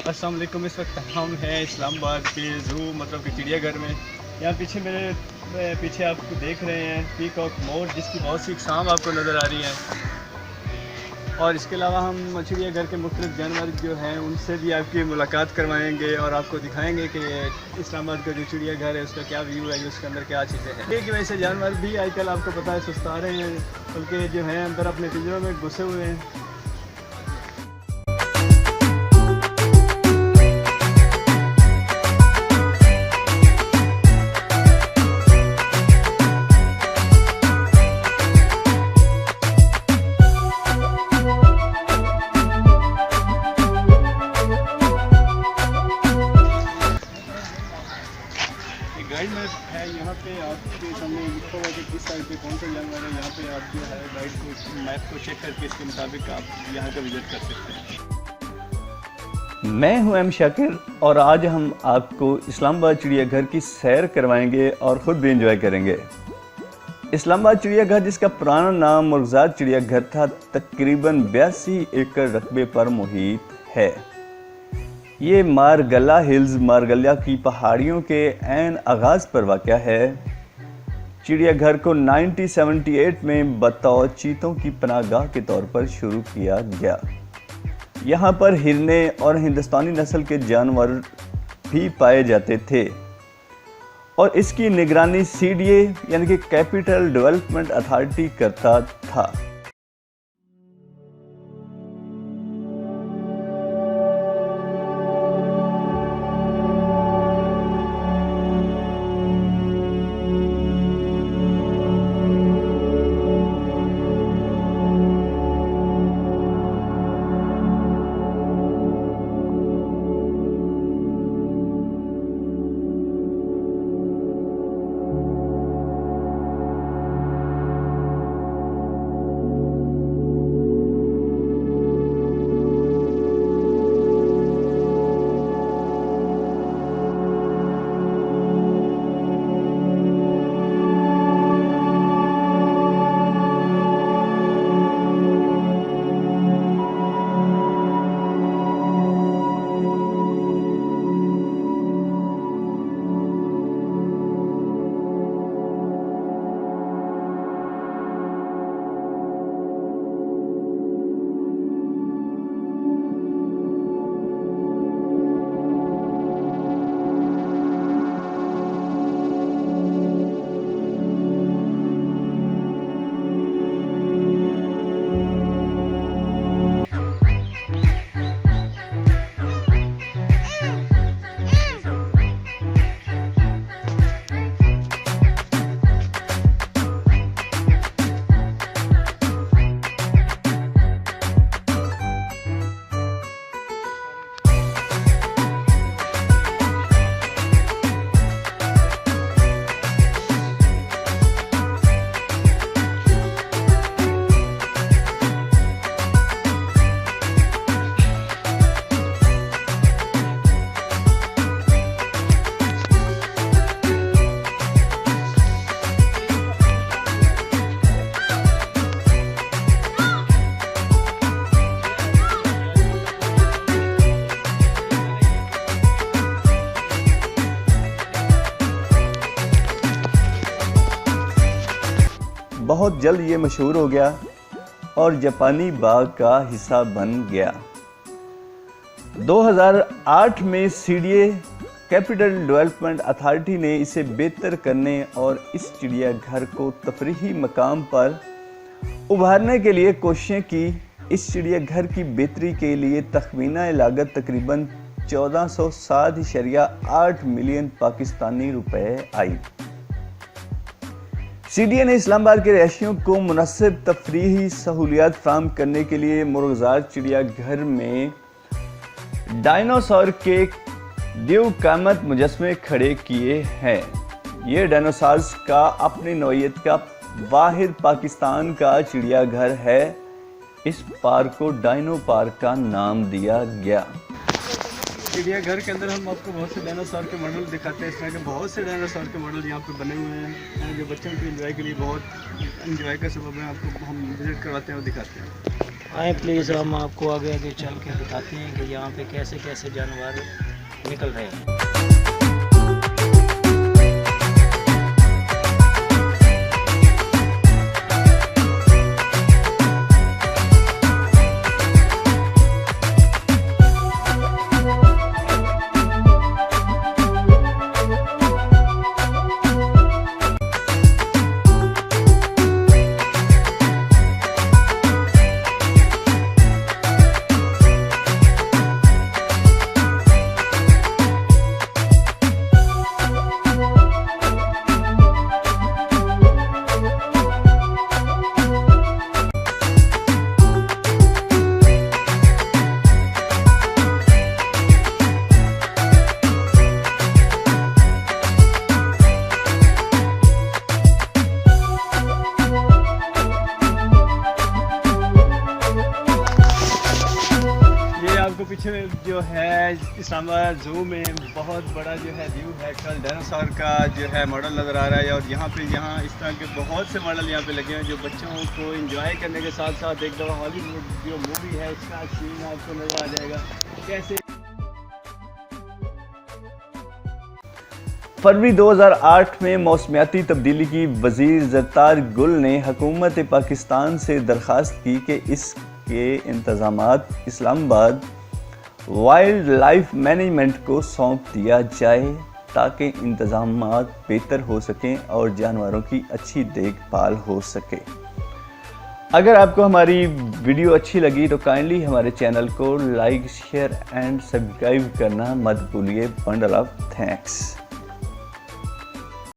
अस्सलाम वालेकुम। इस वक्त हम हैं इस्लामाबाद के ज़ू मतलब कि चिड़ियाघर में। यहाँ पीछे मेरे पीछे आपको देख रहे हैं पीकॉक मोर, जिसकी बहुत सी अक़साम आपको नज़र आ रही हैं। और इसके अलावा हम चिड़ियाघर के मुख्तलिफ जानवर जो हैं उनसे भी आपकी मुलाकात करवाएंगे और आपको दिखाएंगे कि इस्लामाबाद का जो चिड़ियाघर है उसका क्या व्यू है, उसके अंदर क्या चीज़ें हैं। एक वैसे जानवर भी आजकल आपको पता है सुस्ता रहे हैं, बल्कि जो हैं अंदर अपने पिंजरों में घुसे हुए हैं। गाइड मैप है यहाँ पे आपके सामने लिखा हुआ है कि किस साइड पे कौन सा जानवर है। यहाँ पे आप जो है गाइड को मैप को चेक करके इसके मुताबिक आप यहाँ का विजिट कर सकते हैं। मैं हूं एम शाकिर और आज हम आपको इस्लामाबाद चिड़ियाघर की सैर करवाएंगे और ख़ुद भी एंजॉय करेंगे। इस्लामाबाद चिड़ियाघर, जिसका पुराना नाम मुर्गजाद चिड़ियाघर था, तकरीबन 82 एकड़ रकबे पर मुहित है। ये मारगला हिल्स, मारगला की पहाड़ियों के ऐन आगाज़ पर वाक़या है। चिड़ियाघर को 1978 में बतौर चीतों की पनाहगाह के तौर पर शुरू किया गया। यहाँ पर हिरने और हिंदुस्तानी नस्ल के जानवर भी पाए जाते थे और इसकी निगरानी CDA यानी कि कैपिटल डेवलपमेंट अथॉरिटी करता था। बहुत जल्द ये मशहूर हो गया और जापानी बाग का हिस्सा बन गया। 2008 में CDA कैपिटल डेवलपमेंट अथॉरिटी ने इसे बेहतर करने और इस चिड़ियाघर को तफरीही मकाम पर उभारने के लिए कोशिशें की। इस चिड़ियाघर की बेहतरी के लिए तखमीना लागत तकरीबन 1407.8 मिलियन पाकिस्तानी रुपए आई। CDA ने इस्लामाबाद के रहायशियों को मुनासिब तफरीही सहूलियात फराहम करने के लिए मुर्गजाद चिड़ियाघर में डायनासोर के दिव क़ामत मुजस्समे खड़े किए हैं। ये डायनासोर्स का अपनी नौइयत का वाहिद पाकिस्तान का चिड़ियाघर है। इस पार्क को डायनो पार्क का नाम दिया गया। चिड़ियाघर के अंदर हम आपको बहुत से डायनासोर के मॉडल दिखाते हैं। इस तरह के बहुत से डायनासोर के मॉडल यहाँ पे बने हुए हैं जो बच्चों के एंजॉय के लिए बहुत एंजॉय का सबब है। आपको हम विजिट करवाते हैं और दिखाते हैं। आए प्लीज़, हम आपको आगे आगे चल के बताते हैं कि यहाँ पे कैसे कैसे जानवर निकल रहे हैं। आपको पीछे में जो है इस्लामाबाद ज़ू में बहुत बड़ा जो है व्यू है, कल डायनासोर का जो है मॉडल नज़र आ रहा है। और यहाँ इस तरह के बहुत से मॉडल यहाँ पे लगे हैं जो बच्चों को एंजॉय करने के साथ साथ एक दफ़ा हॉलीवुड जो मूवी है उसका सीन आपको नज़र आ जाएगा कैसे। फरवरी 2008 में मौसमियाती तब्दीली की वज़ीर ज़रतार गुल ने हुकूमत पाकिस्तान से दरख्वास्त की कि इसके इंतज़ामात इस्लामाबाद वाइल्ड लाइफ मैनेजमेंट को सौंप दिया जाए ताकि इंतज़ामात बेहतर हो सकें और जानवरों की अच्छी देखभाल हो सके। अगर आपको हमारी वीडियो अच्छी लगी तो काइंडली हमारे चैनल को लाइक, शेयर एंड सब्सक्राइब करना मत भूलिए। Bundle of thanks.